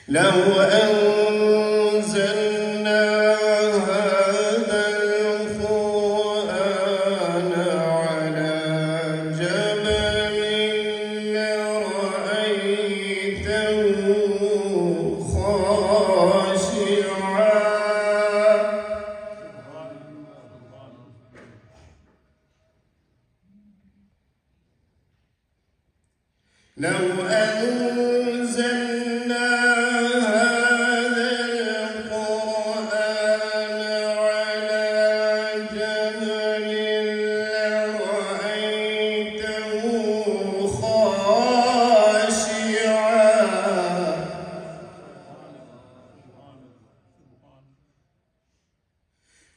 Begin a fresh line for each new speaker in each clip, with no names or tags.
لو أنزلنا هذا القرآن على جبل لرأيته خاشعا لو أنزلنا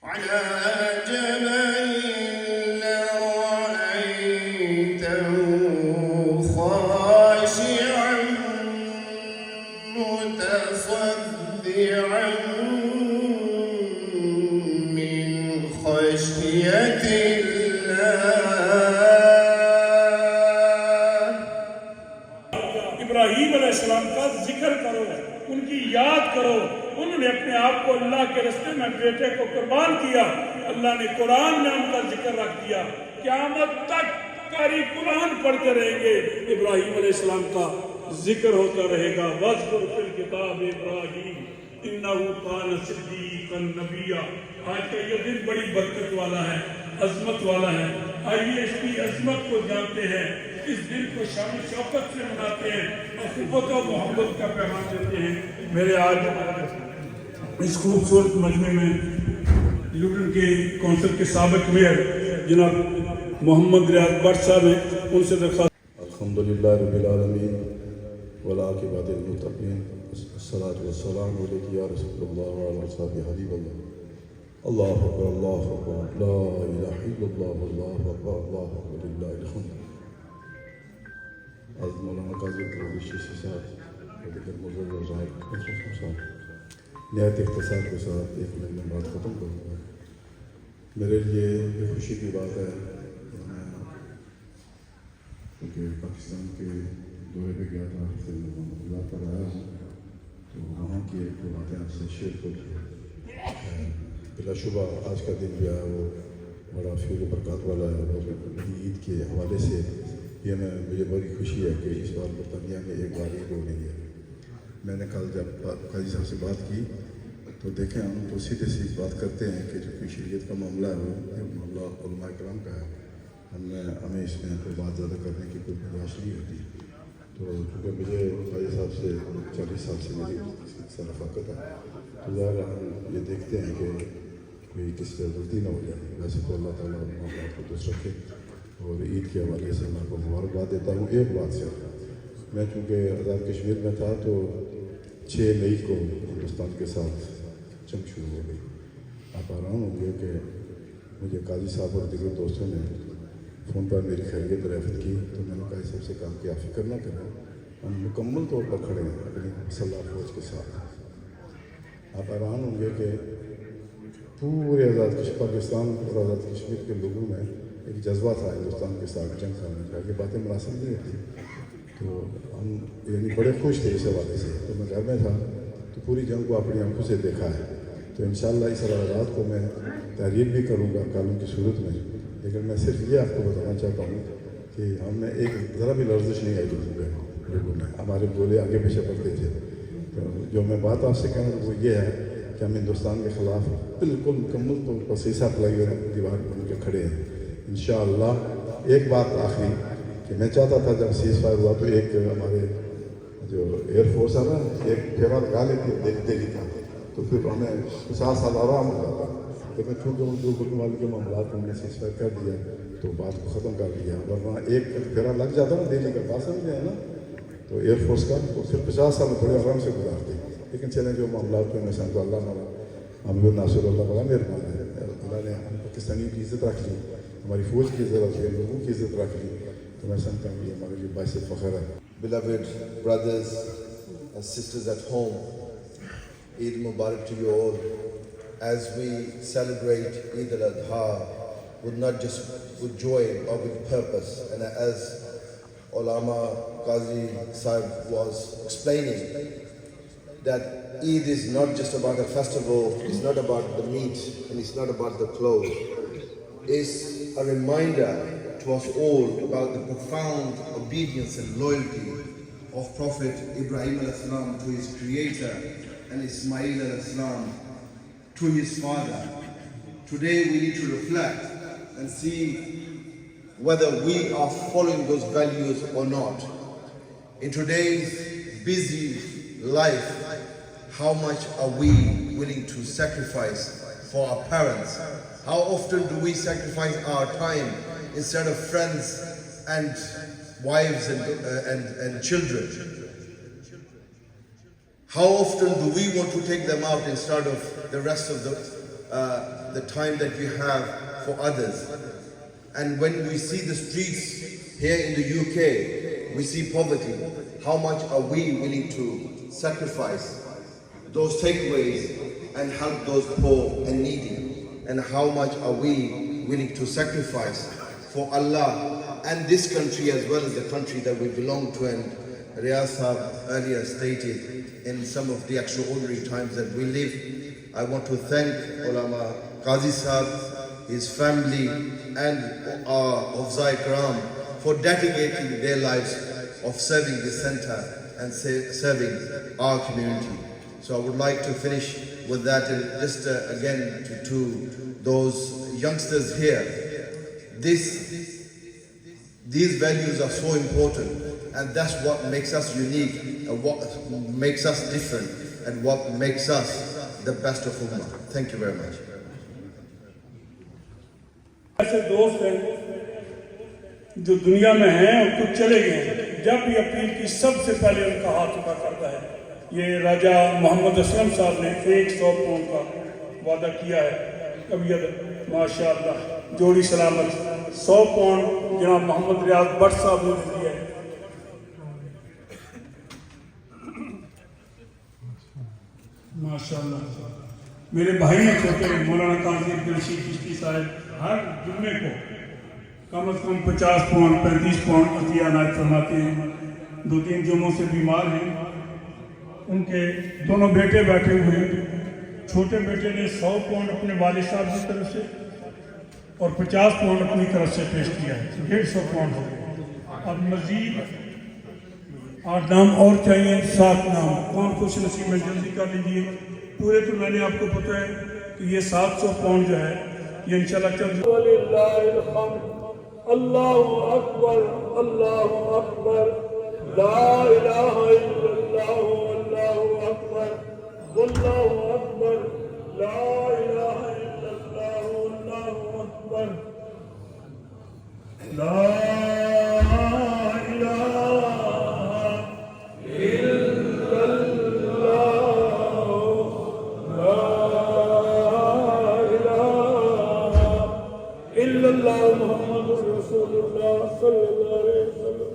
على جبل لرأيته خاشعا متصدعا من خشية الله
ابراہیم علیہ السلام کا ذکر کرو، ان کی یاد کرو. انہوں نے اپنے آپ کو اللہ کے راستے میں بیٹے کو قربان کیا. اللہ نے قرآن میں ان کا ذکر رکھ دیا. قیامت تک قاری قرآن پڑھتے رہیں گے، ابراہیم علیہ السلام کا ذکر ہوتا رہے گا. وَاذْكُرْ فِي الْكِتَابِ إِبْرَاهِيمَ إِنَّهُ كَانَ صِدِّيقًا نَبِيًّا. آج کا یہ دن بڑی برکت والا ہے، عظمت والا ہے. آئیے اس کی عظمت کو جانتے ہیں، اس دن کو شان و شوکت سے مناتے ہیں، اخوت و محبت کا پیغام دیتے ہیں. میرے آج اس خوبصورت مجمع میں لوٹن کے کونسل کے سابق میئر جناب محمد ریاض بٹ صاحب ہیں، ان سے درخواست.
الحمدللہ رب العالمین والعاقبۃ للمتقین والصلاۃ والسلام علیک یا رسول اللہ وعلی اصحابہ حبیب اللہ. اللہ اکبر اللہ اکبر لا الہ الا اللہ اللہ اکبر اللہ اکبر للہ الحمد. از مولانا قاضی عبدالرشید چشتی صاحب اور دیگر بزرگ حضرات نہایت اختصار کے ساتھ ایک منٹ میں بات ختم کروں گا. میرے لیے یہ خوشی کی بات ہے کہ میں کیونکہ پاکستان کے دورے پہ گیا تھا، پھر اللہ پر آیا ہوں تو وہاں کی ایک دو باتیں آپ سے شیئر کروں. بلا شبہ آج کا دن جو ہے وہ بڑا فیض و برکات والا ہے، اور عید کے حوالے سے یہ مجھے بڑی خوشی ہے کہ اس بار برطانیہ میں ایک بار عید ہو رہی ہے. میں نے کل جب قاضی صاحب سے بات کی تو دیکھیں ہم تو سیدھے سی بات کرتے ہیں کہ جو کہ شریعت کا معاملہ ہے وہ معاملہ علماء کرام کا ہے. ہمیں اس میں کوئی بات زیادہ کرنے کی کوئی گنجائش نہیں ہوتی. تو چونکہ مجھے قاضی صاحب سے 40 سال سے میری رفاقت ہے تو ظاہر ہم یہ دیکھتے ہیں کہ کوئی کس سے غلطی نہ ہو جائے. ویسے تو اللہ تعالیٰ معاملات کو درست رکھے. اور عید کے حوالے سے میں آپ کو مبارکباد دیتا ہوں. ایک بات سے میں چونکہ آزاد کشمیر میں تھا تو 6 مئی کو ہندوستان کے ساتھ جنگ شروع ہو گئی. آپ آرام ہوں گے کہ مجھے قاضی صاحب اور دیگر دوستوں نے فون پر میری خیریت دریافت کی تو میں نے قاضی صاحب سے کہا کہ آپ فکر نہ کریں، ہم مکمل طور پر کھڑے ہیں اپنی مسلح فوج کے ساتھ. آپ آرام ہوں گے کہ پورے پاکستان اور آزاد کشمیر کے لوگوں میں ایک جذبہ تھا ہندوستان کے ساتھ جنگ کرنے کا. یہ باتیں مناسب نہیں ہوتی. تو ہم یعنی بڑے خوش تھے اس حوالے سے. تو میں گھر میں تھا تو پوری جنگ کو اپنی آنکھوں سے دیکھا ہے. تو انشاءاللہ اس رات کو میں تحریر بھی کروں گا کالم کی صورت میں. لیکن میں صرف یہ آپ کو بتانا چاہتا ہوں کہ ہم نے ایک ذرا بھی لرزش نہیں آئی لوگوں میں. ہمارے بولے آگے پیچھے پڑتے تھے. تو جو میں بات آپ سے کہوں وہ یہ ہے کہ ہم ہندوستان کے خلاف بالکل مکمل طور پر سیسا پلائی ہوئے دیوار بن کے کھڑے ہیں انشاءاللہ. ایک بات آخری کہ میں چاہتا تھا جب سیز فائر ہوا تو ایک ہمارے جو ایئر فورس ہے نا ایک پھیرا لگا لیتی ہے دہلی کا تو پھر ہمیں 50 سال آرام ہو جاتا. لیکن چونکہ ان دو گلوں والے کے معاملات میں نے سیز فائر کر دیا تو بات کو ختم کر دیا. ورنہ ایک پھیرا لگ جاتا نا دہلی کا پاس جو ہے نا تو ایئر فورس کا تو پھر 50 سال بڑے آرام سے گزارتے. لیکن چلیں جو معاملات میں سمجھو اللہ ہمارا ہم ناصر اللہ بڑا مہربان ہے. اللہ نے ہم پاکستانیوں کی عزت رکھ لی. ہماری فوج کی عزت رکھ لی، لوگوں کی عزت رکھ لی، تو میں سمجھتا ہوں یہ ہمارے لیے باعث فخر ہے.
Beloved brothers and sisters at home, Eid Mubarak to you all. As we celebrate Eid al-Adha with not just with joy but with purpose, and as Ulama Qazi Sahib was explaining, that Eid is not just about a festival, it's not about the meat and it's not about the clothes. It's a reminder to us all about the profound obedience and loyalty of Prophet Ibrahim al-Islam to his creator and Ismail al-Islam to his father. Today we need to reflect and see whether we are following those values or not. In today's busy life, how much are we willing to sacrifice for our parents? How often do we sacrifice our time instead of friends and wives and children? How often do we want to take them out instead of the rest of the time that we have for others? And when we see the streets here in the UK, we see poverty. How much are we willing to sacrifice those takeaways and help those poor and needy? And how much are we willing to sacrifice for Allah and this country as well as the country that we belong to? And Riyaz Sahab earlier stated in some of the extraordinary times that we live. I want to thank Ulama Qazi Sahab, his family and of Ikram for dedicating their lives of serving this center and serving our community. So I would like to finish with that, and just again to those youngsters here, these values are so important, and that's what makes us unique and what makes us different and what makes us the best of Ummah. Thank you very much.
ایسے دوست ہیں جو دنیا میں ہیں اور کچھ چلے گئے ہیں، جب بھی اپیل کی سب سے پہلے ان کا ہاتھ اٹھا کرتا ہے. یہ راجہ محمد اسلم صاحب نے 100 پاؤنڈ کا وعدہ کیا ہے. کبھی ماشاءاللہ جوڑی سلامت 100 پاؤنڈ جناب محمد ریاض بٹ صاحب نے دیا ہے. ماشاءاللہ میرے بھائی ہیں چھوٹے مولانا قاضی عبدالرشید چشتی صاحب ہر جمعے کو کم از کم 50 پاؤنڈ 35 پاؤنڈ عطیہ عنایت فرماتے ہیں. 2-3 جمعوں سے بیمار ہیں. ان کے دونوں بیٹے بیٹھے ہوئے ہیں. چھوٹے بیٹے نے 100 پاؤنڈ اپنے والد صاحب کی طرف سے اور 50 پاؤنڈ اپنی طرف سے پیش کیا ہے. 150 پاؤنڈ ہو گئے. اب مزید 8 نام اور چاہیے. 7 نام کون خوش نصیب میں جلدی کر لیجیے. پورے تو میں نے آپ کو پتہ ہے کہ یہ 700 پاؤنڈ جو ہے یہ انشاءاللہ چل جائے. وَلِلَّهِ الْحَمْدُ. اللہ اکبر اللہ اکبر لا الہ الا اللہ واللہ اکبر واللہ اکبر لا الہ الا اللہ واللہ اکبر لا الہ الا اللہ محمد رسول اللہ صلی اللہ علیہ وسلم.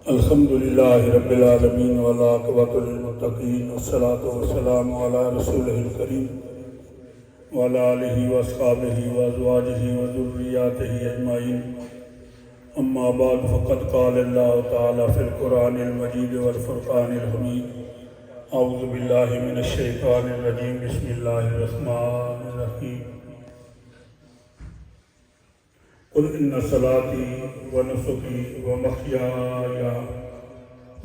الحمدللہ رب العالمین والعاقبۃ للمتقین والصلاة والسلام علی رسولہ الکریم وعلی آلہ واصحابہ وازواجہ وذریاتہ اجمعین. اما بعد فقد قال اللہ تعالی فی القرآن المجید والفرقان الحمید. اعوذ باللہ من الشیطان الرجیم. بسم اللہ الرحمن الرحیم. قل ان صلاتی ونسکی ومحیای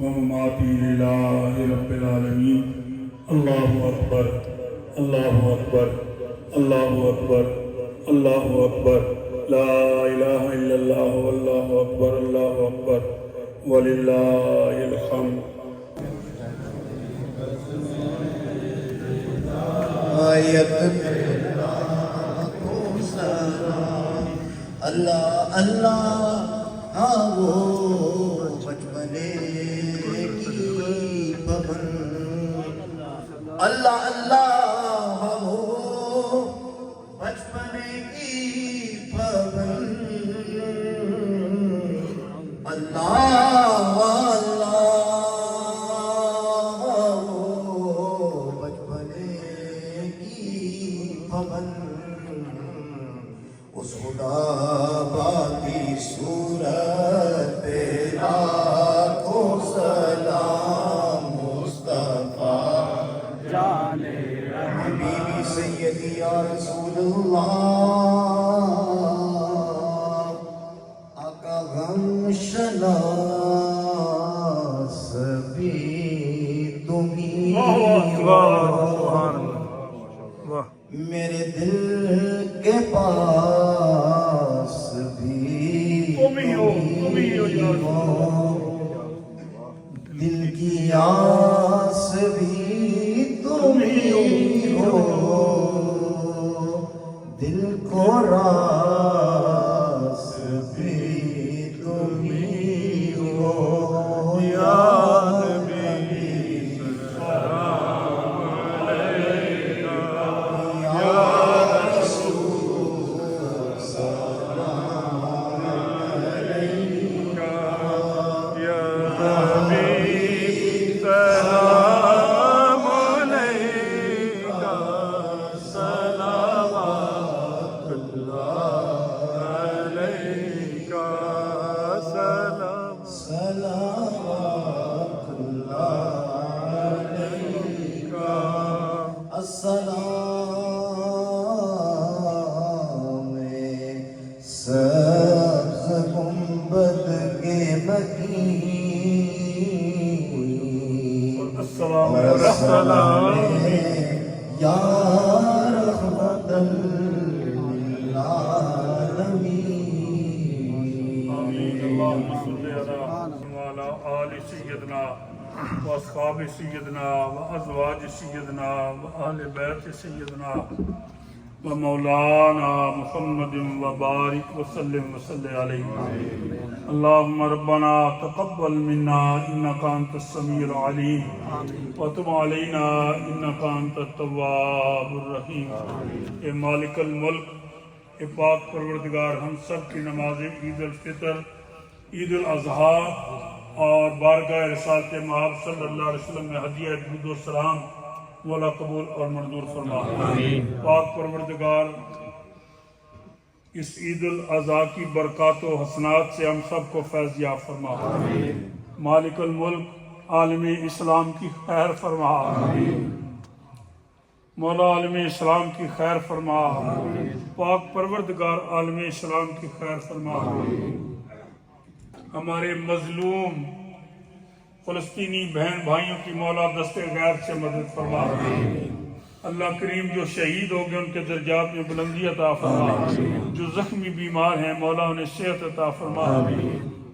ومماتی للہ رب العالمین. اللہ اکبر اللہ اکبر اللہ اکبر اللہ اکبر لا الہ الا اللہ واللہ اکبر اللہ اکبر وللہ الحمد.
اللہ اللہ وہ بچپنے
اللہ اللہ ہو بچپنے کی پابند اللہ اللہ ہو بچپنے کی پابند اس خدا باقی صورت لاکھوں سلام مصطفیٰ حبیبی سیدی یا رسول اللہ آقا غم شناس بھی تمہیں ہو میرے دل کے پاس بھی تمہیں ہو دل کی آس بھی تمہیں ہو دل کو راس بھی تمہیں ہو یا نبی سلام علیکہ یا رسول سلام علیکہ یا حبیب سلام علیکہ صلوات اللہ علیکہ صلوات اللہ علیکہ السلام سبز گنبد کے مکین
السلام
یا رحمت للعالمین
آمین اللہم صلی علی آل سیدنا واصحاب سیدنا وازواج سیدنا واہل بیت سیدنا ومولانا محمد وبارک وسلم وصلی علیہ اللہم ربنا تقبل منا انکا انت السمیع العلیم وتب علینا انکا انت التواب الرحیم اے مالک الملک اے پاک پروردگار ہم سب کی نماز عید الفطر عید الاضحیٰ اور بارگاہ رسالت مآب صلی اللہ علیہ وسلم میں ہدیہ درود و سلام مولا قبول اور منظور فرما پاک پروردگار اس عید الاضحیٰ کی برکات و حسنات سے ہم سب کو فیض یاب فرما مالک الملک عالم اسلام کی خیر فرما مولا عالم اسلام کی خیر فرما پاک پروردگار عالم اسلام کی خیر فرما ہمارے مظلوم فلسطینی بہن بھائیوں کی مولا دست غیب سے مدد فرما اللہ کریم جو شہید ہو گئے ان کے درجات میں بلندی عطا فرما جو زخمی بیمار ہیں مولا انہیں صحت عطا فرما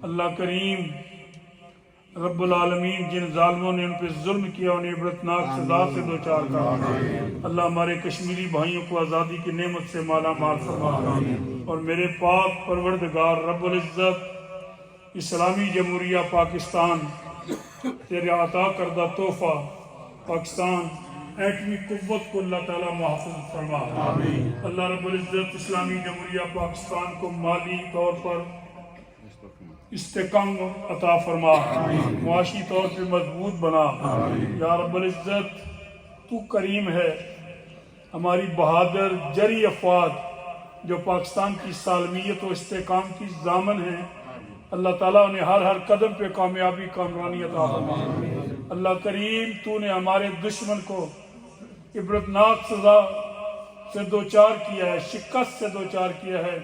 اللہ کریم رب العالمین جن ظالموں نے ان پہ ظلم کیا انہیں عبرتناک سزا سے دوچار کرا اللہ ہمارے کشمیری بھائیوں کو آزادی کی نعمت سے مالا مال فرما اور میرے پاک پروردگار رب العزت اسلامی جمہوریہ پاکستان تیرے عطا کردہ تحفہ پاکستان ایٹمی قوت کو اللہ تعالیٰ محفوظ فرما اللہ رب العزت اسلامی جمہوریہ پاکستان کو مالی طور پر استحکام عطا فرما معاشی طور پہ مضبوط بنا یا رب العزت تو کریم ہے ہماری بہادر جری افراد جو پاکستان کی سالمیت و استحکام کی ضامن ہیں اللہ تعالیٰ انہیں ہر قدم پہ کامیابی کامرانی عطا فرما اللہ کریم تو نے ہمارے دشمن کو عبرتناک سزا سے دوچار کیا ہے شکست سے دوچار کیا ہے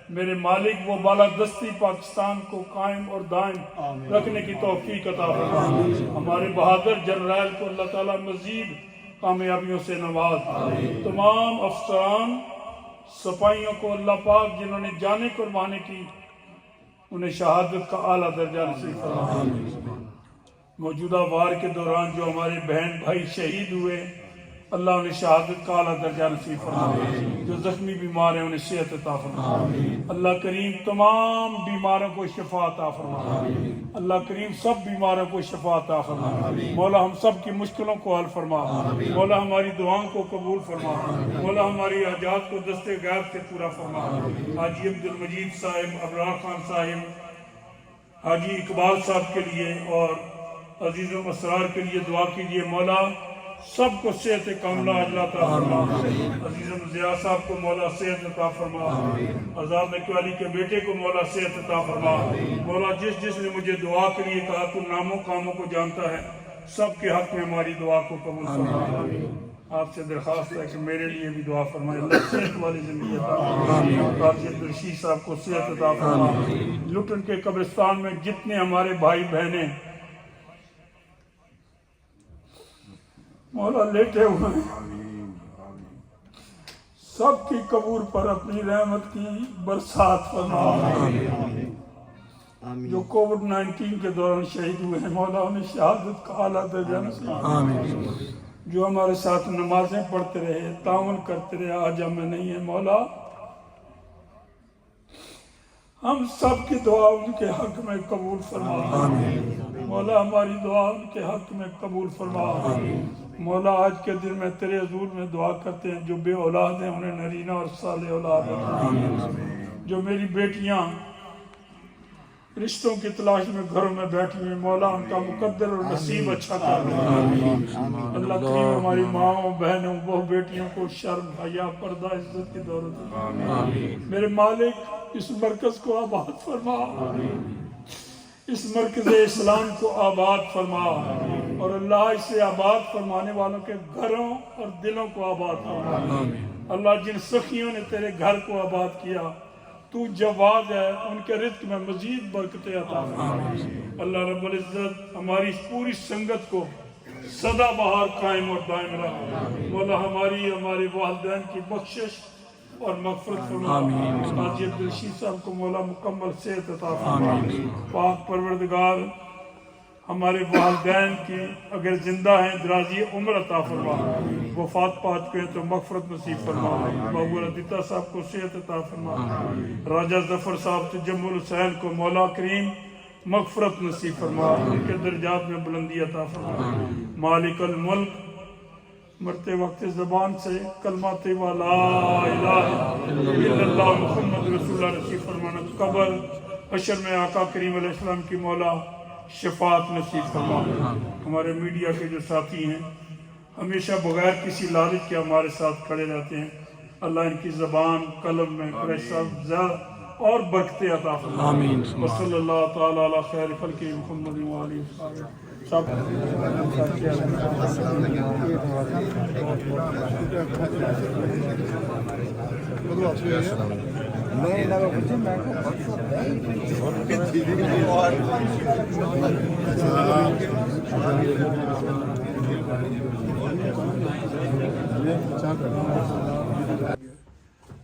میرے مالک وہ بالادستی پاکستان کو قائم اور دائم رکھنے کی توفیق عطا فرما ہمارے بہادر جنرل کو اللہ تعالیٰ مزید کامیابیوں سے نواز تمام افسران سپاہیوں کو اللہ پاک جنہوں نے جانیں قربانی کی انہیں شہادت کا اعلیٰ درجہ نصیب فرما موجودہ وار کے دوران جو ہمارے بہن بھائی شہید ہوئے اللہ انہیں شہادت کا اعلیٰ درجہ نصیب فرما، جو زخمی بیمار ہیں انہیں صحت عطا فرما، اللہ کریم تمام بیماروں کو شفا عطا فرما، اللہ کریم سب بیماروں کو شفا عطا فرما، مولا ہم سب کی مشکلوں کو حل فرما، مولا ہماری دعاؤں کو قبول فرما، مولا ہماری حاجات کو دستے غیب سے پورا فرما۔ حاجی عبد المجید صاحب، ابرار خان صاحب، حاجی اقبال صاحب کے لیے اور عزیز و اسرار کے لیے دعا کیجیے، مولا سب کو صحت کاملہ عاجلہ عطا فرما، عزیز ضیاء صاحب کو مولا صحت عطا فرما، آزاد مکی والی کے بیٹے کو مولا صحت عطا فرما، مولا جس نے مجھے دعا کے لیے کہا تو ناموں کاموں کو جانتا ہے، سب کے حق میں ہماری دعا کو قبول فرما۔ آپ سے درخواست ہے کہ میرے لیے بھی دعا فرمائے، اللہ صحت والی زندگی عطا فرما، قاضی عبدالرشید صاحب کو صحت عطا فرما، لٹن کے قبرستان میں جتنے ہمارے بھائی بہنیں مولا لیٹے ہوئے ہیں، سب کی قبور پر اپنی رحمت کی برسات فرما، جو کووڈ-19 کے دوران شہید ہوئے ہیں مولا انہیں شہادت کا اعلیٰ درجہ نصیب فرما، جو ہمارے ساتھ نمازیں پڑھتے رہے، تعاون کرتے رہے، آج ہمیں نہیں ہے مولا ہم سب کی دعا ان کے حق میں قبول فرما، مولا ہماری دعا ان کے حق میں قبول فرما، مولا آج کے دن میں تیرے حضور میں دعا کرتے ہیں، جو بے اولاد ہیں انہیں نرینہ اور صالح اولاد عطا، جو میری بیٹیاں رشتوں کی تلاش میں گھروں میں بیٹھی ہوئی مولا ان کا مقدر اور نصیب اچھا کر دے، اللہ کریم ہماری ماں بہنوں بہو بیٹیوں کو شرم حیا پردہ عزت کی دولت، میرے مالک اس مرکز کو آباد فرما، اس مرکز اسلام کو آباد فرما، اور اللہ اسے آباد فرمانے والوں کے گھروں اور دلوں کو آباد فرما، اللہ جن سخیوں نے تیرے گھر کو آباد کیا تو جواد ہے، ان کے رزق میں مزید برکتیں عطا فرما، اللہ رب العزت ہماری اس پوری سنگت کو سدا بہار قائم اور دائم رکھ، مولا ہمارے والدین کی بخشش اور مغفرت فرما، حاجی عبدالرشید صاحب کو مولا مکمل صحت عطا فرما، پاک پروردگار ہمارے والدین کی اگر زندہ ہیں درازی عمر عطا فرما، وفات پا چکے ہیں تو مغفرت نصیب فرما، بابو ردیتا صاحب کو صحت عطا فرما، راجہ ظفر صاحب تجمل حسین کو مولا کریم مغفرت نصیب فرما، ان کے درجات میں بلندی عطا فرما، مالک الملک مرتے وقت زبان سے کلمہ طیبہ لا الہ الا اللہ محمد رسول اللہ نصیب فرمانا، قبر حشر میں آقا کریم علیہ السلام کی مولا شفاعت نصیب فرما، ہمارے میڈیا کے جو ساتھی ہیں ہمیشہ بغیر کسی لالچ کے ہمارے ساتھ کھڑے رہتے ہیں، اللہ ان کی زبان قلم میں زیادہ اور برکتیں عطا فرما، وصلی اللہ تعالی علی خیر خلق محمد وآلہ وصحبہ سب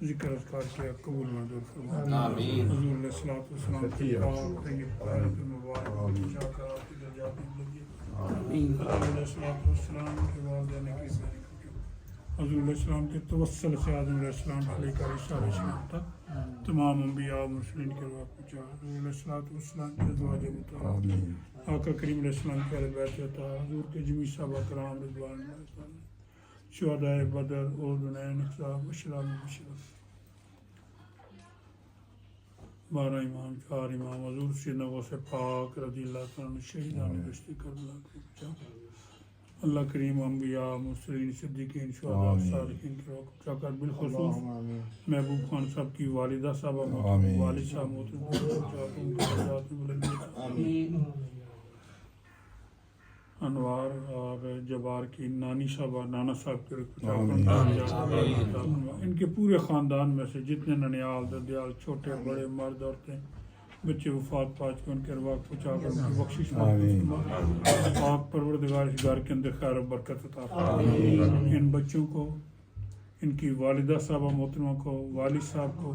ذکر اذکار کیا قبول منظور فرما، حضور علیہ السلام کی پاک طیب طاہرۃ المبارک شاکرات درجات بلندی، حضور علیہ السلام کے والدین کی حضور علیہ السلام کے توسل سے آدم علیہ السلام علیہ کا رسالہ شریف تک تمام انبیاء و مرسلین کے روح پہنچا، حضور علیہ السلام کے ازواج مطہرات، آقا کریم علیہ السلام کے اہل بیت اطہار، حضور کے جمیع صحابہ کرام رضوان اللہ تعالی، شہداء بدر، احد، حنین، احزاب، اشراء مبشرہ، 12 امام، 4 امام، حضور سیدنا غوث پاک رضی اللہ تعالیٰ عنہ شہیدان بشتی کربلا کو بچا، اللہ کریم انبیاء مرسلین صدیقین شہداء صالحین کے روح کو بچا کر، بالخصوص محبوب خان صاحب کی والدہ صاحبہ محترم، والد صاحب محترم کو بچا کر ان کے درجات میں بلندی، انوار اور جبار کی نانی صاحبہ نانا صاحب کے روح، ان کے پورے خاندان میں سے جتنے ننیال ددیال چھوٹے بڑے مرد عورتیں بچے وفات پا چکے ان کے ارواح کو پہنچا کر ان کی بخشش فرما، پاک پروردگار اس گھر کے اندر خیر و برکت عطا فرما، ان بچوں کو، ان کی والدہ صاحبہ محترمہ کو، والد صاحب کو،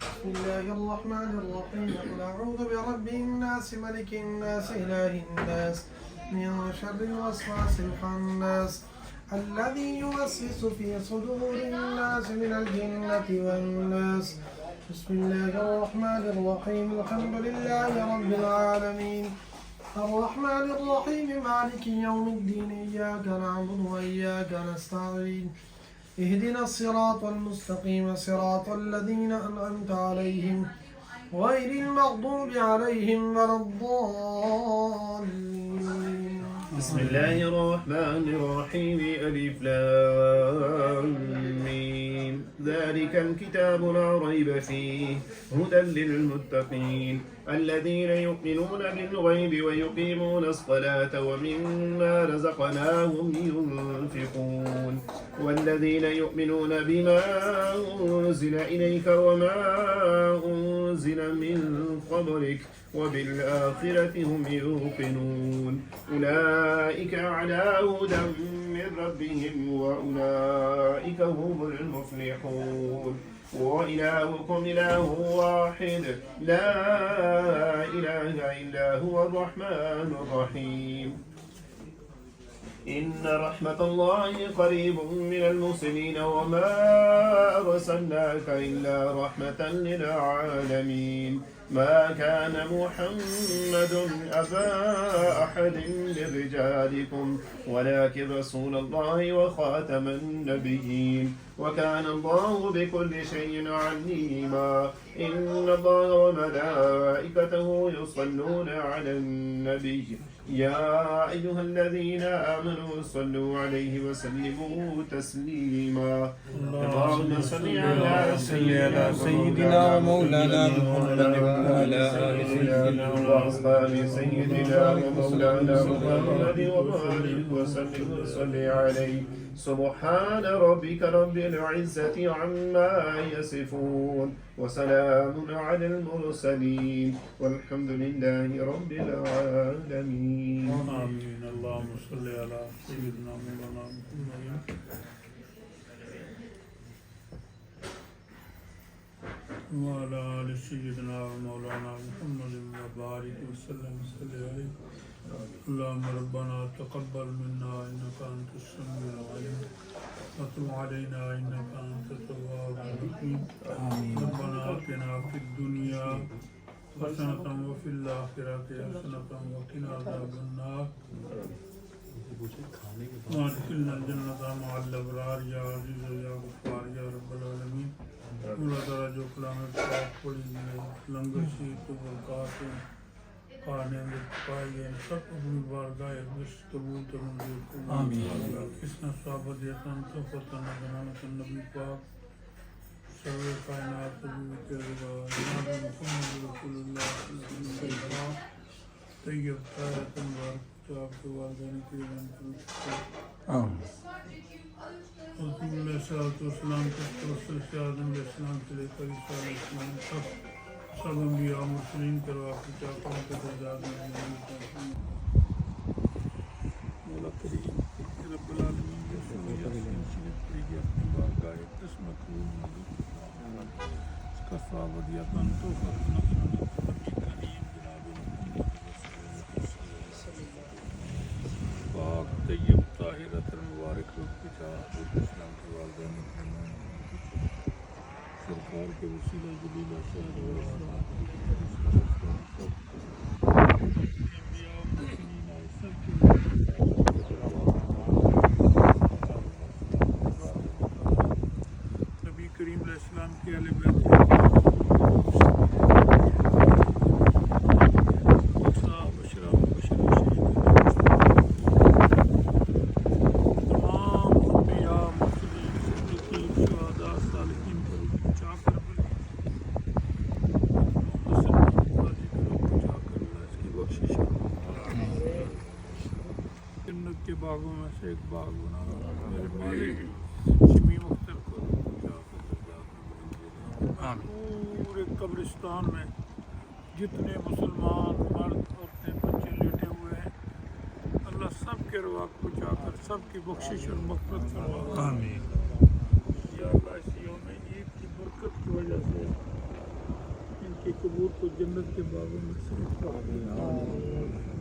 بسم الله الرحمن الرحيم قل أعوذ برب الناس ملك الناس إله الناس من شر الوسواس الخناس الذي يوسوس في صدور الناس من الجنة والناس. بسم الله الرحمن الرحيم الحمد لله رب العالمين الرحمن الرحيم مالك يوم الدين إياك نعبد وإياك نستعين اهدنا الصراط المستقيم صراط الذين أنعمت عليهم غير المغضوب عليهم ولا الضالين.
بسم الله الرحمن الرحيم ألف لام ميم ذلك الكتاب لا ريب فيه هدى للمتقين الذين يؤمنون بالغيب ويقيمون الصلاة ومما رزقناهم ينفقون والذين يؤمنون بما أنزل إليك وما أنزل من قبلك وبالآخرة هم يوقنون أولئك على هدى من ربهم وأولئك هم المفلحون. وإلهكم إله واحد لا إله إلا هو الرحمن الرحيم إن رحمة الله قريب من المحسنين وما أرسلناك إلا رحمة للعالمين. ما كان محمد أبا أحد من رجالكم ولكن رسول الله وخاتم النبيين وكان الله بكل شيء عليما. إن الله وملائكته يصلون على النبي يا أيها الذين آمنوا صلوا عليه وسلموا تسليما. اللهم صل على
سيدنا ومولانا محمد وعلى آل سيدنا
وأصحاب سيدنا ومولانا محمد وبارك وسلم وصل عليه. سبحان ربك رب العزة عما يصفون وسلام على المرسلين والحمد لله رب العالمين.
آمين. اللهم صل على سيدنا مولانا محمد وعلى آل سيدنا ومولانا محمد وبارك وسلم عليه. اللهم ربنا تقبل منا إنك أنت السميع العليم وتب علينا إنك أنت التواب الرحيم. ربنا آتنا في الدنيا حسنة وفي الآخرة حسنة وقنا عذاب النار وادخلنا الجنة مع الأبرار يا عزيز يا غفار يا رب العالمين. مولا تعالی جو کلام پاک پڑھی گئی لنگر شیر تو برکات خانے میں پائی گئے سب اپنی بارگاہ بس قبول تو منظور کو آمین. اس نے صحابہ دیتاں تو فتن بنامت النبی پاک سرور کائنات حضور کے رضا جناب محمد رسول اللہ صلی اللہ علیہ وسلم طیب طاہرۃ مبارک جو آپ کے والدین کی رحمت حضور علیہ السلام کے توسل سے آدم علیہ السلام سے لے کر عیسیٰ علیہ السلام تک سب انبیاء مرسلین کروا کے چاہتا ہوں کہ درجات میں مولا کریم رب العالمین کے سنیت سنسیت پریگی اپنی بارگاہ قسمت اس کا ثواب دیتا تو فرق نفسانی نبی کریم جناب محمد پاک طیب طاہرۃ المبارک روح کی چاہت اسلام کے والدین سرکار کے وسیلہ جلیلہ شہد و اسرار نبی کریم علیہ السلام کے اہل بیت
باغوں میں سے ایک باغ بنا میرے مالک شمی مختر کو پورے قبرستان میں جتنے مسلمان مرد عورتیں بچے لیٹے ہوئے ہیں اللہ سب کے رواق پہنچا کر سب کی بخشش اور مغفرت فرما آمین یا اللہ اس یوم عید کی برکت کی وجہ سے ان کی قبور کو جنت کے باغوں میں سے